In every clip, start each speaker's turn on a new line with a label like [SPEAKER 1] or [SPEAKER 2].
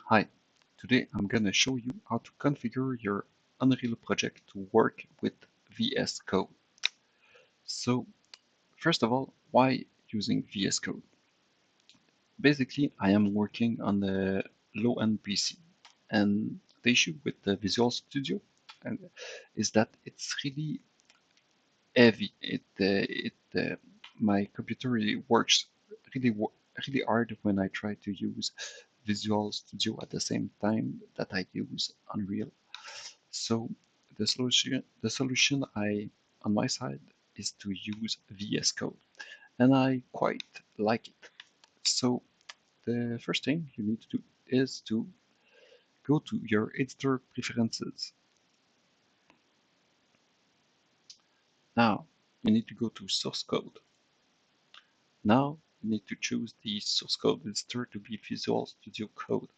[SPEAKER 1] Hi, today I'm gonna show you how to configure your Unreal project to work with Vscode. So first of all, why using Vscode? Basically, I am working on a low-end PC, and the issue with the Visual Studio is that it's really heavy. My computer really works really really hard when I try to use Visual Studio at the same time that I use Unreal. So the solution I on my side is to use VS Code, and I quite like it. So the first thing you need to do is to go to your editor preferences. Now you need to go to source code. Now you need to choose the source code editor to be Visual Studio Code.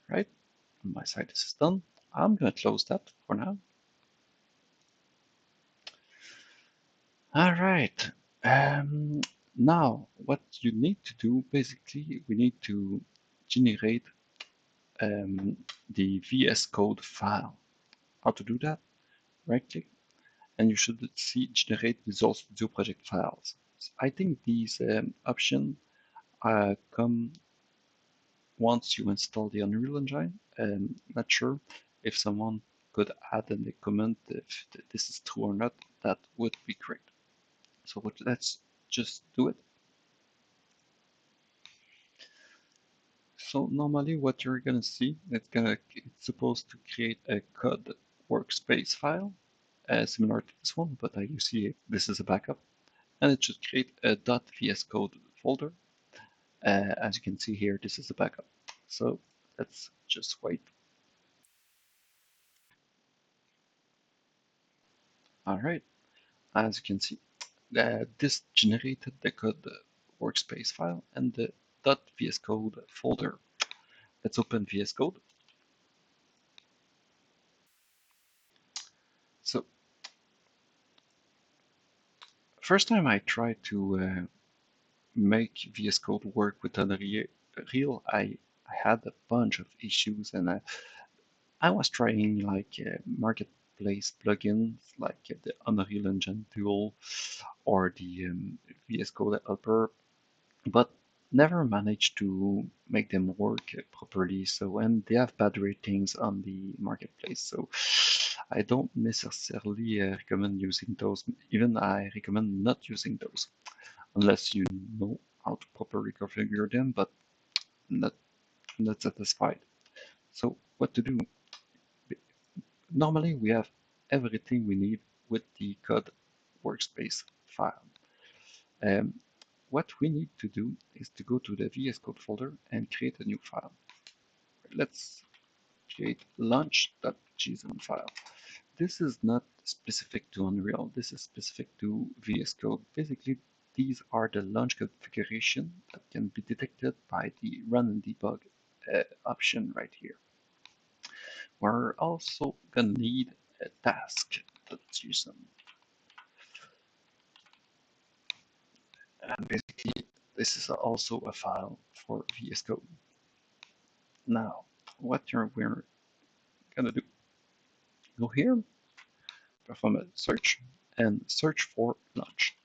[SPEAKER 1] Right? On my side this is done. I'm gonna close that for now. All right. Um, Now, what you need to do, basically, we need to generate the VS Code file. How to do that? Right click, and you should see Generate Visual Studio Project Files. So I think these options come once you install the Unreal Engine. Not sure if someone could add in the comment if this is true or not. That would be great. So let's just do it. So normally what you're gonna see, it's supposed to create a code workspace file, similar to this one, but you see this is a backup, and it should create a .vscode folder. As you can see here, this is a backup. So let's just wait. All right, as you can see, this generated the code workspace file and the .vscode folder. Let's open VS Code. So first time I tried to make VS Code work with Unreal, I had a bunch of issues, and I was trying like marketplace plugins like the Unreal Engine tool or the VS Code helper, but never managed to make them work properly. So, and they have bad ratings on the marketplace. So, I don't necessarily recommend using those. Even I recommend not using those unless you know how to properly configure them, but not not satisfied. So what to do? Normally we have everything we need with the code workspace file. Um, what we need to do is to go to the VS Code folder and create a new file. Let's create launch.json file. This is not specific to Unreal. This is specific to VS Code. Basically, these are the launch configuration that can be detected by the run and debug option right here. We're also gonna need a task.json. And basically, this is also a file for VS Code. Now, what we're gonna do, go here, perform a search, and search for launch.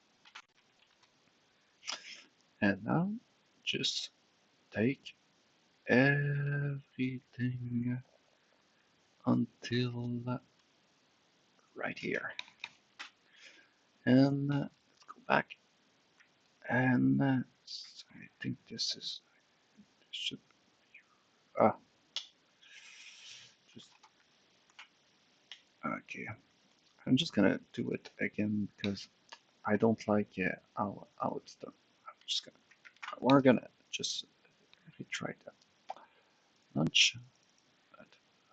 [SPEAKER 1] And now, just take everything until right here. And let's go back. And I think this should just okay. I'm just gonna do it again because I don't like how it's done. We're gonna just retry that. Launch.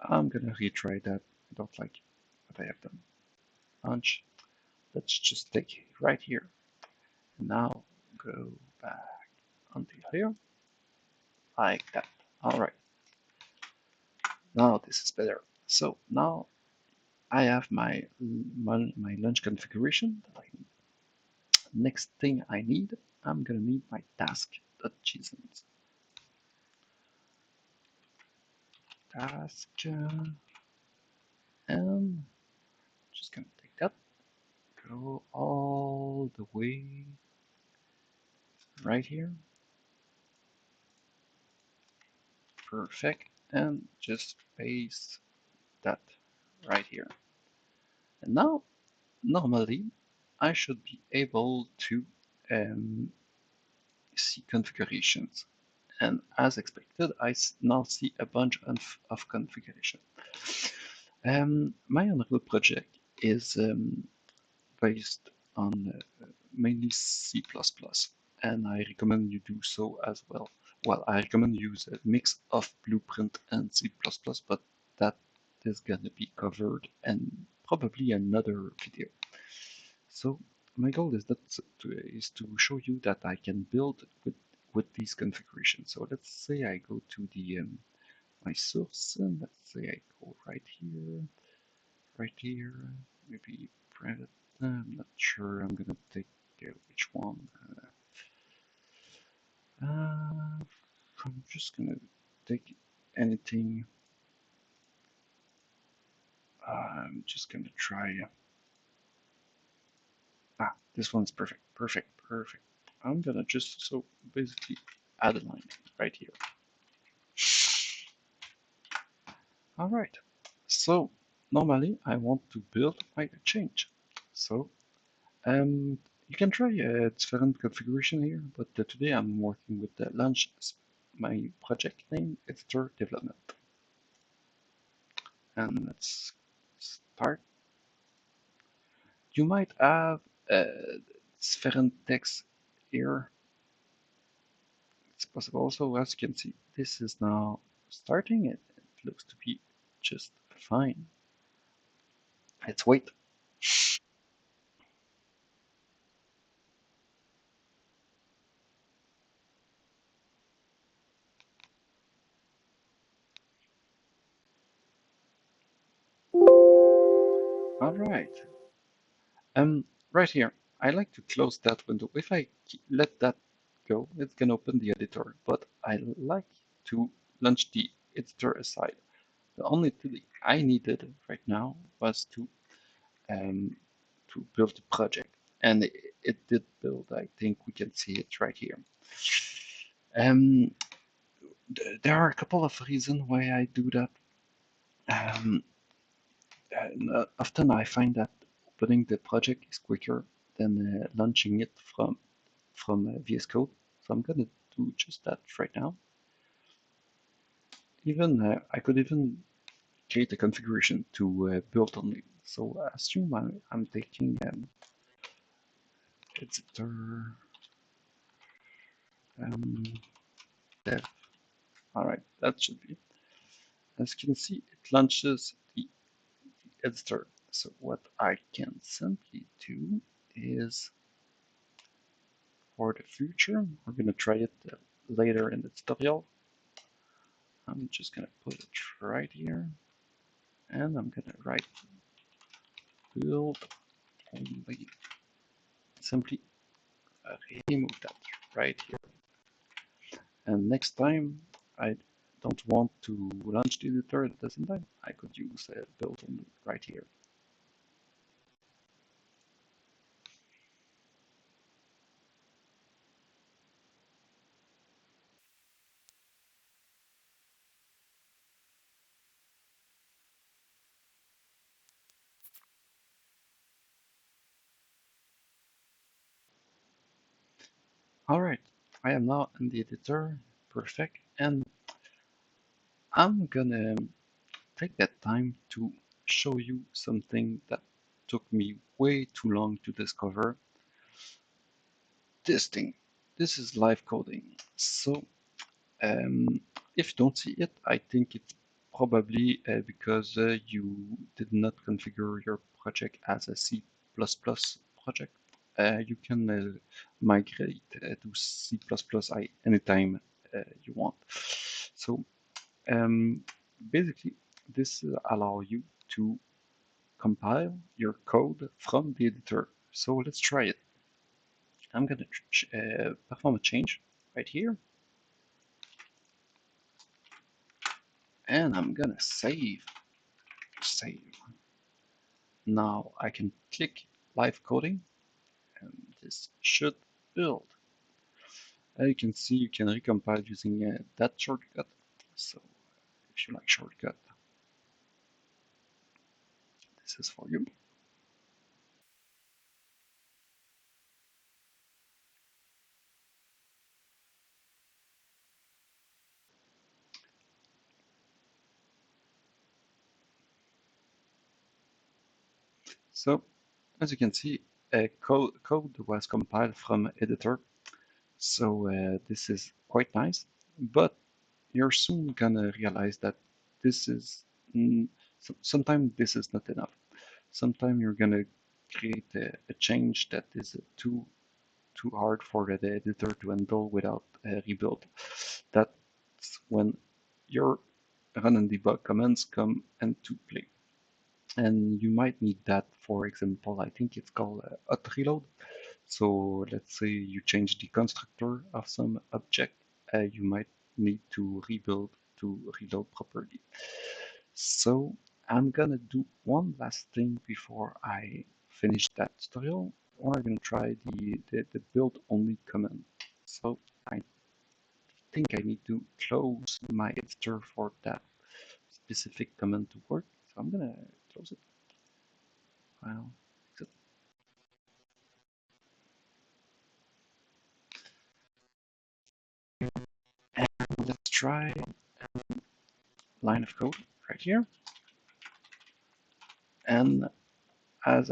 [SPEAKER 1] I'm gonna retry that. I don't like what I have done. Launch. Let's just take right here. Now go back until here, like that. All right. Now this is better. So now I have my launch configuration that I need. Next thing I'm gonna need my task.json. task, and just gonna take that, go all the way right here. Perfect. And just paste that right here. And now, normally, I should be able to um, see configurations. And as expected, I now see a bunch of configuration. My Unreal project is based on mainly C++, and I recommend you do so as well. Well, I recommend you use a mix of Blueprint and C++, but that is gonna be covered in probably another video. So my goal is to show you that I can build with these configurations. So let's say I go to the my source, and let's say I go right here, maybe private. I'm not sure. I'm gonna take which one. I'm just gonna take anything. I'm just gonna try. This one's perfect, perfect, perfect. I'm gonna just so basically add a line right here. All right. So normally I want to build my change. So you can try a different configuration here, but today I'm working with the launch. My project name editor development, and let's start. You might have different text here. It's possible also, as you can see, this is now starting. It looks to be just fine. Let's wait. All right. Right here, I like to close that window. If I let that go, it's gonna open the editor, but I like to launch the editor aside. The only thing I needed right now was um, to build the project, and it did build. I think we can see it right here. Um, there are a couple of reasons why I do that. Um, Often I find that opening the project is quicker than launching it from Vscode. So I'm gonna do just that right now. Even I could even create a configuration to build on it. So assume I'm taking editor um, dev. All right, that should be it. As you can see, it launches the editor. So what I can simply do is, for the future, we're gonna try it later in the tutorial. I'm just gonna put it right here, and I'm gonna write build only. Simply remove that right here. And next time I don't want to launch the editor at the same time, I could use build only right here. All right, I am now in the editor, perfect, and I'm gonna take that time to show you something that took me way too long to discover. This thing. This is live coding. So if you don't see it, I think it's probably because you did not configure your project as a C++ project. You can migrate to C++ anytime you want. So basically, this allows you to compile your code from the editor. So let's try it. I'm going to perform a change right here. and I'm gonna save. Save. Now I can click live coding, and this should build. You can see you can recompile using that shortcut. So if you like shortcut, this is for you. So as you can see, code was compiled from editor. So this is quite nice, but you're soon gonna realize that this is sometimes this is not enough. Sometimes you're gonna create a change that is too hard for the editor to handle without a rebuild. That's when your run and debug commands come into play. And you might need that, for example, I think it's called hot reload. So let's say you change the constructor of some object, you might need to rebuild to reload properly. So I'm gonna do one last thing before I finish that tutorial. We're gonna try the build only command. So I think I need to close my editor for that specific command to work. So I'm gonna close it. Well, and let's try line of code right here. And as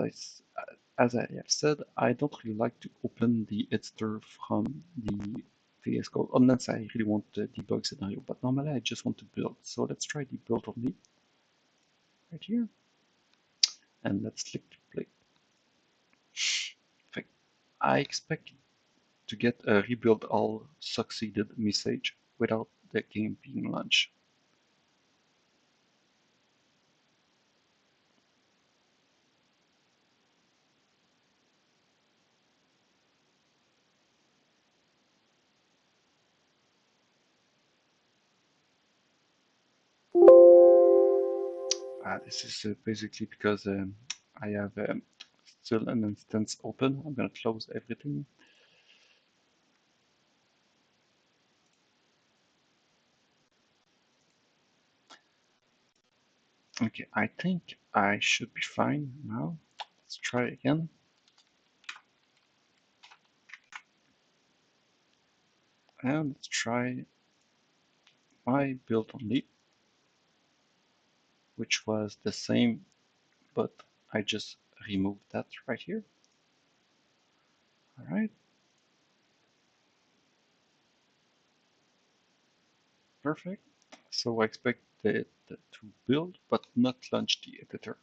[SPEAKER 1] as I have said, I don't really like to open the editor from the Vscode unless I really want the debug scenario, but normally I just want to build. So let's try the build only right here, and let's click play. Perfect. I expect to get a rebuild all succeeded message without the game being launched. This is basically because I have still an instance open. I'm going to close everything. Okay, I think I should be fine now. Let's try again. And let's try my build only, which was the same, but I just removed that right here. All right, perfect. So I expect it to build, but not launch the editor.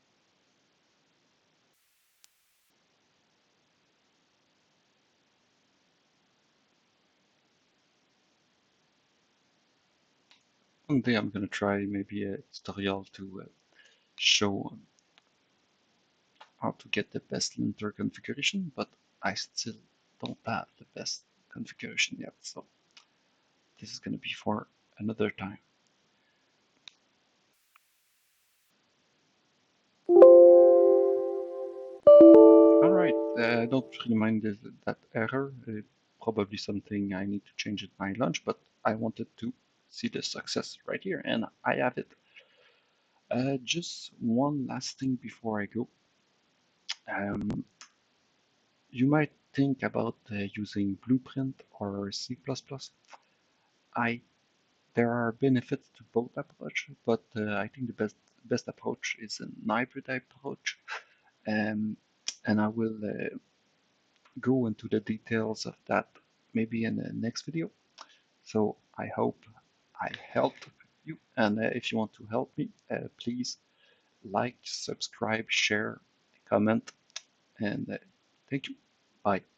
[SPEAKER 1] One day I'm gonna try maybe a tutorial to show how to get the best linter configuration, but I still don't have the best configuration yet, so this is gonna be for another time. All right, don't really mind that error. Probably something I need to change at my launch, but I wanted to see the success right here, and I have it. Just one last thing before I go. Um, you might think about using Blueprint or C++. I There are benefits to both approach, but I think the best approach is an hybrid approach, um, and I will go into the details of that maybe in the next video. So I hope I helped you, and if you want to help me, please like, subscribe, share, comment, and thank you. Bye.